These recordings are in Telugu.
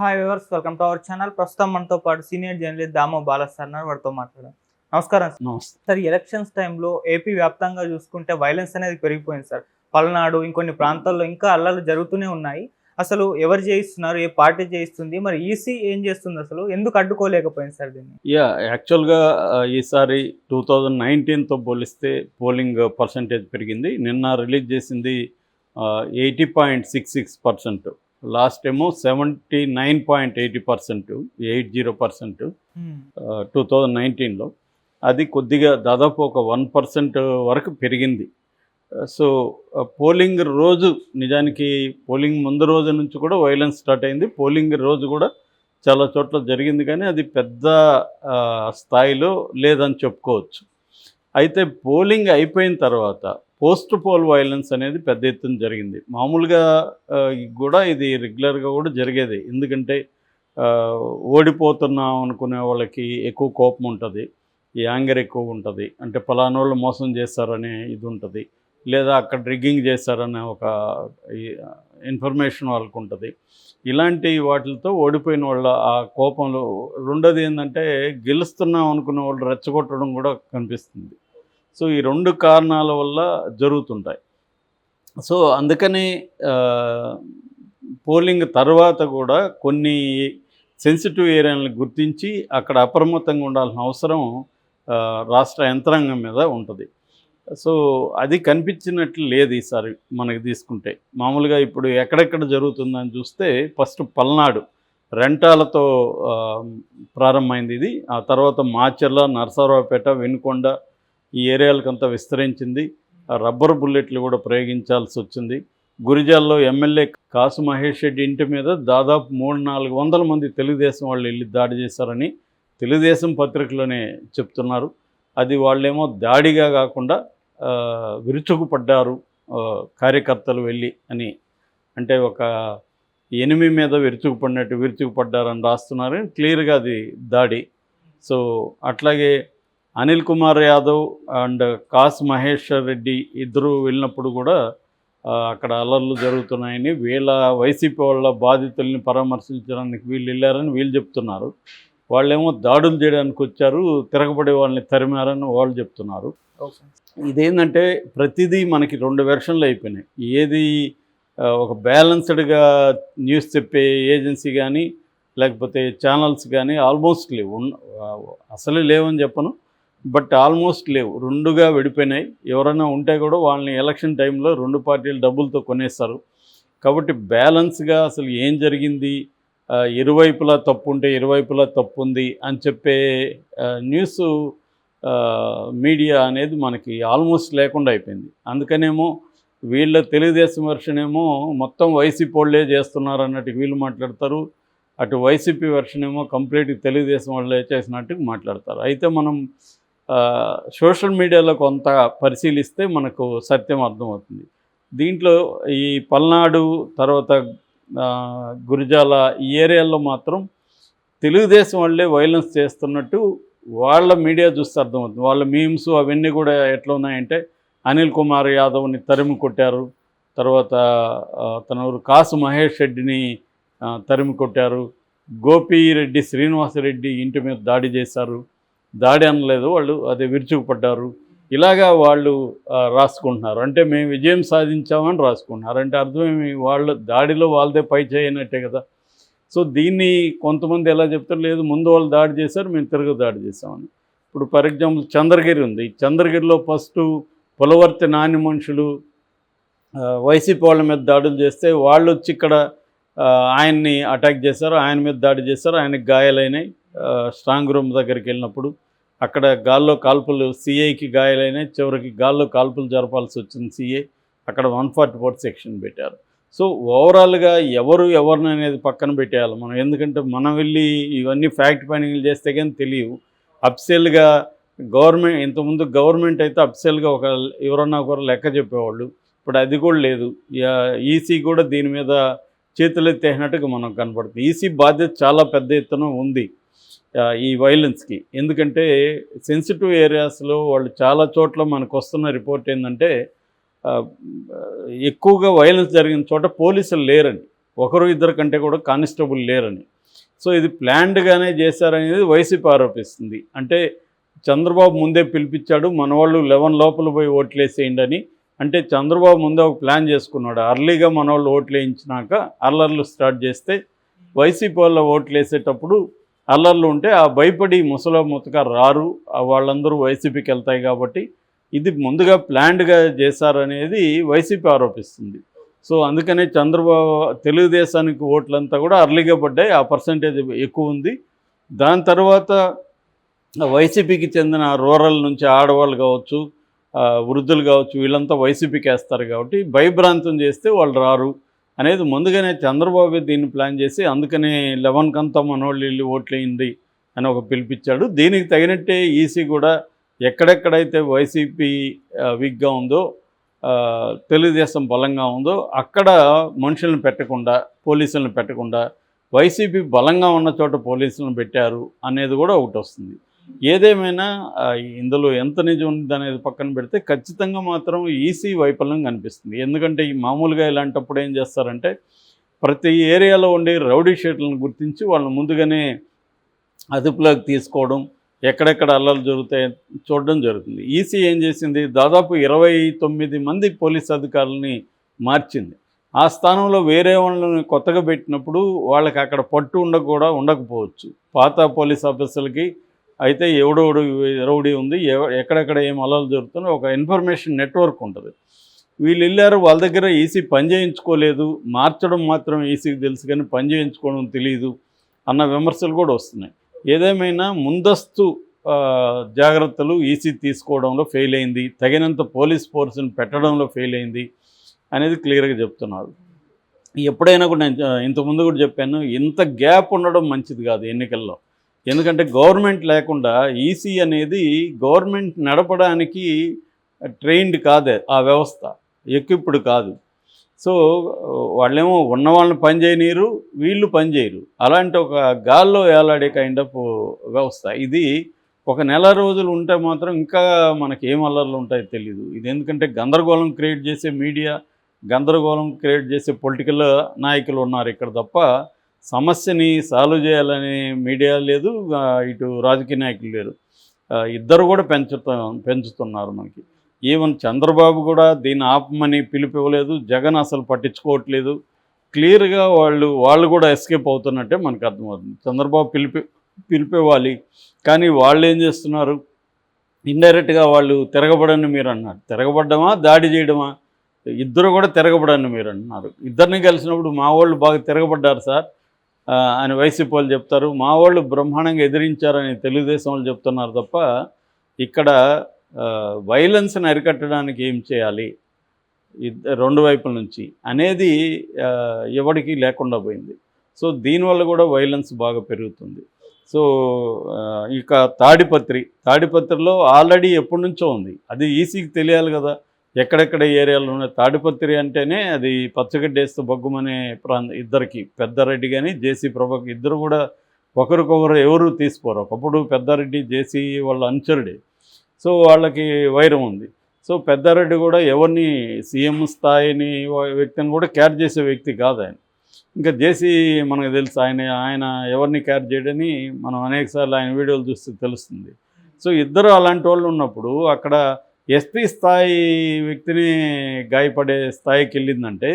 Hi viewers, welcome to our channel. ప్రస్తుతం మనతో పాటు senior journalist Damoh Bala's sir ఉన్నారు. వారితో మాట్లాడదాం. నమస్కారం సార్. నమస్తే. సార్, ఎలక్షన్స్ టైంలో ఏపీ వ్యాప్తంగా చూసుకుంటే వైలెన్స్ అనేది పెరిగిపోయింది సార్. పల్నాడు, ఇంకొన్ని ప్రాంతాల్లో ఇంకా అల్లర్లు జరుగుతూనే ఉన్నాయి. అసలు ఎవరు చేయిస్తున్నారు, ఏ పార్టీ చేయిస్తుంది, మరి ఈసీ ఏం చేస్తుంది, అసలు ఎందుకు అడ్డుకోలేకపోయింది సార్ దీన్ని? యాక్చువల్గా ఈసారి 2019తో పోలిస్తే పోలింగ్ పర్సంటేజ్ పెరిగింది. నిన్న రిలీజ్ చేసింది 80.66%. లాస్ట్ ఏమో 79.80%, 80% 2019లో. అది కొద్దిగా దాదాపు ఒక 1% వరకు పెరిగింది. సో పోలింగ్ రోజు, నిజానికి పోలింగ్ ముందు రోజు నుంచి కూడా వైలెన్స్ స్టార్ట్ అయింది. పోలింగ్ రోజు కూడా చాలా చోట్ల జరిగింది, కానీ అది పెద్ద స్థాయిలో లేదని చెప్పుకోవచ్చు. అయితే పోలింగ్ అయిపోయిన తర్వాత పోస్ట్ పోల్ వైలెన్స్ అనేది పెద్ద ఎత్తున జరిగింది. మామూలుగా కూడా ఇది రెగ్యులర్గా కూడా జరిగేది. ఎందుకంటే ఓడిపోతున్నాం అనుకునే వాళ్ళకి ఎక్కువ కోపం ఉంటుంది, యాంగర్ ఎక్కువ ఉంటుంది. అంటే పలానోళ్ళు మోసం చేస్తారనే ఇది ఉంటుంది, లేదా అక్కడ రిగ్గింగ్ చేస్తారనే ఒక ఇన్ఫర్మేషన్ వాళ్ళకు ఉంటుంది. ఇలాంటి వాటితో ఓడిపోయిన వాళ్ళ ఆ కోపంలో. రెండోది ఏంటంటే, గెలుస్తున్నాం అనుకునే వాళ్ళు రెచ్చగొట్టడం కూడా కనిపిస్తుంది. సో ఈ రెండు కారణాల వల్ల జరుగుతుంటాయి. సో అందుకని పోలింగ్ తర్వాత కూడా కొన్ని సెన్సిటివ్ ఏరియాలను గుర్తించి అక్కడ అప్రమత్తంగా ఉండాల్సిన అవసరం రాష్ట్ర యంత్రాంగం మీద ఉంటుంది. సో అది కనిపించినట్లు లేదు ఈసారి మనకి తీసుకుంటే. మామూలుగా ఇప్పుడు ఎక్కడెక్కడ జరుగుతుందని చూస్తే, ఫస్ట్ పల్నాడు రెంటాలతో ప్రారంభమైంది ఇది. ఆ తర్వాత మాచర్ల, నరసరావుపేట, వినుకొండ ఈ ఏరియాలకంతా విస్తరించింది. రబ్బర్ బుల్లెట్లు కూడా ప్రయోగించాల్సి వచ్చింది. గురిజాల్లో ఎమ్మెల్యే కాసు మహేష్ రెడ్డి ఇంటి మీద దాదాపు 300-400 మంది తెలుగుదేశం వాళ్ళు వెళ్ళి దాడి చేశారని తెలుగుదేశం పత్రికలోనే చెప్తున్నారు. అది వాళ్ళేమో దాడిగా కాకుండా విరుచుకుపడ్డారు కార్యకర్తలు వెళ్ళి అని, అంటే ఒక ఎనిమి మీద విరుచుకుపడ్డారని రాస్తున్నారు. క్లియర్గా అది దాడి. సో అట్లాగే అనిల్ కుమార్ యాదవ్ అండ్ కాస్ మహేశ్వర్ రెడ్డి ఇద్దరు వెళ్ళినప్పుడు కూడా అక్కడ అల్లర్లు జరుగుతున్నాయని, వైసీపీ వాళ్ళ బాధితుల్ని పరామర్శించడానికి వీళ్ళు వెళ్ళారని వీళ్ళు చెప్తున్నారు. వాళ్ళేమో దాడులు చేయడానికి వచ్చారు, తిరగబడే వాళ్ళని తరిమారని వాళ్ళు చెప్తున్నారు. ఇదేంటంటే ప్రతిదీ మనకి 2 వెర్షన్లు అయిపోయినాయి. ఏది ఒక బ్యాలెన్స్డ్గా న్యూస్ చెప్పే ఏజెన్సీ కానీ, లేకపోతే ఛానల్స్ కానీ ఆల్మోస్ట్ లేవు. అసలే లేవని చెప్పను, బట్ ఆల్మోస్ట్ లేవు. రెండుగా విడిపోయినాయి. ఎవరైనా ఉంటే కూడా వాళ్ళని ఎలక్షన్ టైంలో 2 పార్టీలు డబ్బులతో కొనేస్తారు. కాబట్టి బ్యాలెన్స్గా అసలు ఏం జరిగింది, ఇరువైపులా తప్పు ఉంటే ఇరువైపులా తప్పు ఉంది అని చెప్పే న్యూస్ మీడియా అనేది మనకి ఆల్మోస్ట్ లేకుండా అయిపోయింది. అందుకనేమో వీళ్ళ తెలుగుదేశం వెర్షన్ ఏమో మొత్తం వైసీపీ వాళ్ళే చేస్తున్నారు అన్నట్టు వీళ్ళు మాట్లాడతారు, అటు వైసీపీ వెర్షన్ ఏమో కంప్లీట్గా తెలుగుదేశం వాళ్ళే చేసినట్టు మాట్లాడతారు. అయితే మనం సోషల్ మీడియాలో కొంత పరిశీలిస్తే మనకు సత్యం అర్థమవుతుంది. దీంట్లో ఈ పల్నాడు తర్వాత గురిజాల ఈ ఏరియాల్లో మాత్రం తెలుగుదేశం వాళ్ళే వైలెన్స్ చేస్తున్నట్టు వాళ్ళ మీడియా చూస్తే అర్థమవుతుంది. వాళ్ళ మీమ్స్ అవన్నీ కూడా ఎట్లా ఉన్నాయంటే, అనిల్ కుమార్ యాదవ్ని తరిమి కొట్టారు, తర్వాత తనూరు కాసు మహేష్ రెడ్డిని తరిమి కొట్టారు, గోపిరెడ్డి శ్రీనివాసరెడ్డి ఇంటి మీద దాడి చేశారు, దాడి అనలేదు వాళ్ళు, అదే విరుచుకుపడ్డారు. ఇలాగా వాళ్ళు రాసుకుంటున్నారు. అంటే మేము విజయం సాధించామని రాసుకుంటున్నారు. అంటే అర్థమేమి, వాళ్ళు దాడిలో వాళ్ళదే పై చేయనట్టే కదా. సో దీన్ని కొంతమంది ఎలా చెప్తారు, లేదు ముందు వాళ్ళు దాడి చేశారు, మేము తిరుగు దాడి చేసామని. ఇప్పుడు ఫర్ ఎగ్జాంపుల్ చంద్రగిరి ఉంది. చంద్రగిరిలో ఫస్ట్ పులవర్తి నాని మనుషులు వైసీపీ వాళ్ళ మీద దాడులు చేస్తే వాళ్ళు వచ్చి ఇక్కడ ఆయన్ని అటాక్ చేశారు, ఆయన మీద దాడి చేశారు, ఆయనకి గాయాలైనాయి. స్ట్రాంగ్ రూమ్ దగ్గరికి వెళ్ళినప్పుడు అక్కడ గాల్లో కాల్పులు, సిఐకి గాయాలైనాయి. చివరికి గాల్లో కాల్పులు జరపాల్సి వచ్చింది సిఐ. అక్కడ 144 సెక్షన్ పెట్టారు. సో ఓవరాల్గా ఎవరిని అనేది పక్కన పెట్టేయాలి మనం. ఎందుకంటే మనం వెళ్ళి ఇవన్నీ ఫ్యాక్ట్ ఫైండింగ్లు చేస్తే కానీ తెలియవు. అఫిషియల్గా ఇంతకుముందు గవర్నమెంట్ అయితే అఫిషియల్గా ఎవరన్నా ఒకరు లెక్క చెప్పేవాళ్ళు. ఇప్పుడు అది కూడా లేదు. ఈసీ కూడా దీని మీద చేతులెత్తేసినట్టుగా మనకు కనపడుతుంది. ఈసీ బాధ్యత చాలా పెద్ద ఎత్తున ఉంది ఈ వైలెన్స్కి. ఎందుకంటే సెన్సిటివ్ ఏరియాస్లో వాళ్ళు చాలా చోట్ల మనకు వస్తున్న రిపోర్ట్ ఏంటంటే, ఎక్కువగా వైలెన్స్ జరిగిన చోట పోలీసులు లేరండి. ఒకరు ఇద్దరు కంటే కూడా కానిస్టేబుల్ లేరని. సో ఇది ప్లాన్డ్గానే చేశారనేది వైసీపీ ఆరోపిస్తుంది. అంటే చంద్రబాబు ముందే పిలిపించాడు, మన వాళ్ళు 11 లోపల పోయి ఓట్లేసేయండి అని. అంటే చంద్రబాబు ముందే ఒక ప్లాన్ చేసుకున్నాడు. అర్లీగా మన వాళ్ళు ఓట్లు వేయించినాక అల్లర్లు స్టార్ట్ చేస్తే వైసీపీ వాళ్ళ ఓట్లు వేసేటప్పుడు అల్లర్లు ఉంటే ఆ భయపడి ముసక రారు, వాళ్ళందరూ వైసీపీకి వెళ్తాయి. కాబట్టి ఇది ముందుగా ప్లాన్డ్గా చేశారనేది వైసీపీ ఆరోపిస్తుంది. సో అందుకనే చంద్రబాబు తెలుగుదేశానికి ఓట్లంతా కూడా అర్లీగా పడ్డాయి, ఆ పర్సంటేజ్ ఎక్కువ ఉంది. దాని తర్వాత వైసీపీకి చెందిన రూరల్ నుంచి ఆడవాళ్ళు కావచ్చు, వృద్ధులు కావచ్చు, వీళ్ళంతా వైసీపీకి వేస్తారు. కాబట్టి భయభ్రాంతం చేస్తే వాళ్ళు రారు అనేది ముందుగానే చంద్రబాబు దీన్ని ప్లాన్ చేసి అందుకనే 11 కంతా మనోళ్ళు వెళ్ళి ఓట్లేయండి అని ఒక పిలిపించాడు. దీనికి తగినట్టే ఈసీ కూడా ఎక్కడెక్కడైతే వైసీపీ వీక్గా ఉందో, తెలుగుదేశం బలంగా ఉందో అక్కడ మనుషులను పెట్టకుండా, పోలీసులను పెట్టకుండా వైసీపీ బలంగా ఉన్న చోట పోలీసులను పెట్టారు అనేది కూడా ఒకటి వస్తుంది. ఏదేమైనా ఇందులో ఎంత నిజం ఉంది అనేది పక్కన పెడితే ఖచ్చితంగా మాత్రం ఈసీ వైఫల్యం కనిపిస్తుంది. ఎందుకంటే ఈ మామూలుగా ఇలాంటప్పుడు ఏం చేస్తారంటే ప్రతి ఏరియాలో ఉండే రౌడీ షీట్లను గుర్తించి వాళ్ళని ముందుగానే అదుపులోకి తీసుకోవడం, ఎక్కడెక్కడ అల్లర్లు జరుగుతాయి చూడడం జరుగుతుంది. ఈసీ ఏం చేసింది, దాదాపు 29 మంది పోలీస్ అధికారులని మార్చింది. ఆ స్థానంలో వేరే వాళ్ళని కొత్తగా పెట్టినప్పుడు వాళ్ళకి అక్కడ పట్టు ఉండకపోవచ్చు. పాత పోలీస్ ఆఫీసర్లకి అయితే ఎవడోడు రౌడీ ఉంది, ఎక్కడెక్కడ ఏం అల్లర్లు జరుగుతుందో ఒక ఇన్ఫర్మేషన్ నెట్వర్క్ ఉంటుంది. వీళ్ళు వెళ్ళారు, వాళ్ళ దగ్గర ఈసీ పని చేయించుకోలేదు, మార్చడం మాత్రం ఈసీకి తెలుసు కానీ పని చేయించుకోవడం తెలియదు అన్న విమర్శలు కూడా వస్తున్నాయి. ఏదేమైనా ముందస్తు జాగ్రత్తలు ఈసీ తీసుకోవడంలో ఫెయిల్ అయింది, తగినంత పోలీస్ ఫోర్స్ని పెట్టడంలో ఫెయిల్ అయింది అనేది క్లియర్గా చెప్తున్నారు. ఎప్పుడైనా కూడా నేను ఇంతకుముందు కూడా చెప్పాను, ఇంత గ్యాప్ ఉండడం మంచిది కాదు ఎన్నికల్లో. ఎందుకంటే గవర్నమెంట్ లేకుండా ఈసీ అనేది గవర్నమెంట్ నడపడానికి ట్రైన్డ్ కాదే ఆ వ్యవస్థ, ఎక్విప్డ్ కాదు. సో వాళ్ళేమో ఉన్న వాళ్ళని పని చేయనీరు, వీళ్ళు పని చేయరు. అలాంటి ఒక గాల్లో ఏలాడే కైండ్ ఆఫ్ వ్యవస్థ ఇది. ఒక నెల రోజులు ఉంటే మాత్రం ఇంకా మనకి ఏం అల్లర్లు ఉంటాయో తెలీదు. ఇది ఎందుకంటే గందరగోళం క్రియేట్ చేసే మీడియా, గందరగోళం క్రియేట్ చేసే పొలిటికల్ నాయకులు ఉన్నారు ఇక్కడ తప్ప సమస్యని సాల్వ్ చేయాలనే మీడియా లేదు, ఇటు రాజకీయ నాయకులు లేరు. ఇద్దరు కూడా పెంచుతున్నారు మనకి. ఈవెన్ చంద్రబాబు కూడా దీన్ని ఆపమని పిలిపివ్వలేదు, జగన్ అసలు పట్టించుకోవట్లేదు. క్లియర్గా వాళ్ళు కూడా ఎస్కేప్ అవుతున్నట్టే మనకు అర్థమవుతుంది. చంద్రబాబు పిలిపివ్వాలి, కానీ వాళ్ళు ఏం చేస్తున్నారు, ఇండైరెక్ట్గా వాళ్ళు తిరగబడని మీరు అన్నారు. తిరగబడ్డమా దాడి చేయడమా? ఇద్దరు కూడా తిరగబడని మీరు అంటున్నారు. ఇద్దరిని కలిసినప్పుడు మా వాళ్ళు బాగా తిరగబడ్డారు సార్ అని వైసీపీ వాళ్ళు చెప్తారు, మా వాళ్ళు బ్రహ్మాండంగా ఎదిరించారని తెలుగుదేశం వాళ్ళు చెప్తున్నారు తప్ప ఇక్కడ వైలెన్స్ని అరికట్టడానికి ఏం చేయాలి రెండు వైపుల నుంచి అనేది ఎవరికి లేకుండా పోయింది. సో దీనివల్ల కూడా వైలెన్స్ బాగా పెరుగుతుంది. సో ఇక తాడిపత్రిలో ఆల్రెడీ ఎప్పటి నుంచో ఉంది, అది ఈసీకి తెలియాలి కదా ఎక్కడెక్కడ ఏరియాలో ఉన్నాయి. తాడిపత్రి అంటేనే అది పచ్చగడ్డి వేస్తూ బొగ్గుమనే ఇద్దరికి, పెద్దారెడ్డి కానీ జేసీ ప్రభాకర్ ఇద్దరు కూడా ఒకరికొకరు ఎవరు తీసుకోరు. ఒకప్పుడు పెద్దారెడ్డి జేసీ వాళ్ళ అనుచరుడే, సో వాళ్ళకి వైరం ఉంది. సో పెద్దారెడ్డి కూడా ఎవరిని సీఎం స్థాయిని వ్యక్తిని కూడా క్యార్ చేసే వ్యక్తి కాదు ఆయన. ఇంకా జేసీ మనకు తెలుసు, ఆయన ఎవరిని క్యార్ చేయడని మనం అనేకసార్లు ఆయన వీడియోలు చూస్తే తెలుస్తుంది. సో ఇద్దరు అలాంటి వాళ్ళు ఉన్నప్పుడు అక్కడ ఎస్పీ స్థాయి వ్యక్తిని గాయపడే స్థాయికి వెళ్ళిందంటే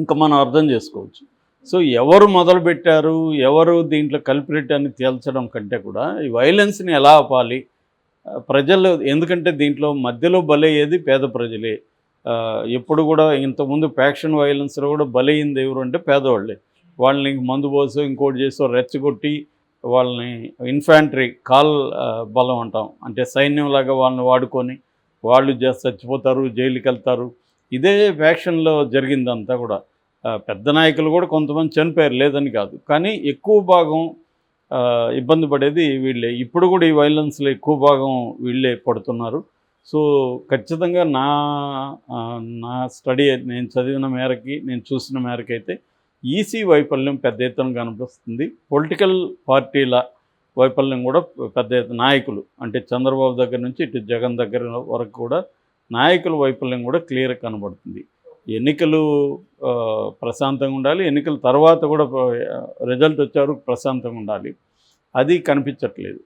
ఇంకా మనం అర్థం చేసుకోవచ్చు. సో ఎవరు మొదలుపెట్టారు, ఎవరు దీంట్లో కల్ప్రిట్ అని తేల్చడం కంటే కూడా ఈ వైలెన్స్ని ఎలా ఆపాలి ప్రజలు, ఎందుకంటే దీంట్లో మధ్యలో బలయ్యేది పేద ప్రజలే. ఎప్పుడు కూడా ఇంతకుముందు ఫ్యాక్షన్ వైలెన్స్లో కూడా బలయ్యింది ఎవరు అంటే పేదవాళ్ళే. వాళ్ళని మందు పోసో ఇంకోటి చేసో రెచ్చగొట్టి వాళ్ళని ఇన్ఫాంట్రీ బలం అంటాం, అంటే సైన్యంలాగా వాళ్ళని వాడుకొని వాళ్ళు చచ్చిపోతారు, జైలుకి వెళ్తారు. ఇదే ఫ్యాక్షన్లో జరిగిందంతా కూడా. పెద్ద నాయకులు కూడా కొంతమంది చనిపోయారు, లేదని కాదు, కానీ ఎక్కువ భాగం ఇబ్బంది పడేది వీళ్ళే. ఇప్పుడు కూడా ఈ వైలెన్స్లో ఎక్కువ భాగం వీళ్ళే పడుతున్నారు. సో ఖచ్చితంగా నా స్టడీ నేను చదివిన మేరకి, నేను చూసిన మేరకి అయితే ఈసీ వైఫల్యం పెద్ద ఎత్తున కనిపిస్తుంది. పొలిటికల్ పార్టీల వైఫల్యం కూడా పెద్ద ఎత్తున, నాయకులు అంటే చంద్రబాబు దగ్గర నుంచి ఇటు జగన్ దగ్గర వరకు కూడా నాయకుల వైఫల్యం కూడా క్లియర్గా కనబడుతుంది. ఎన్నికలు ప్రశాంతంగా ఉండాలి, ఎన్నికల తర్వాత కూడా రిజల్ట్ వచ్చే వరకు ప్రశాంతంగా ఉండాలి. అది కనిపించట్లేదు.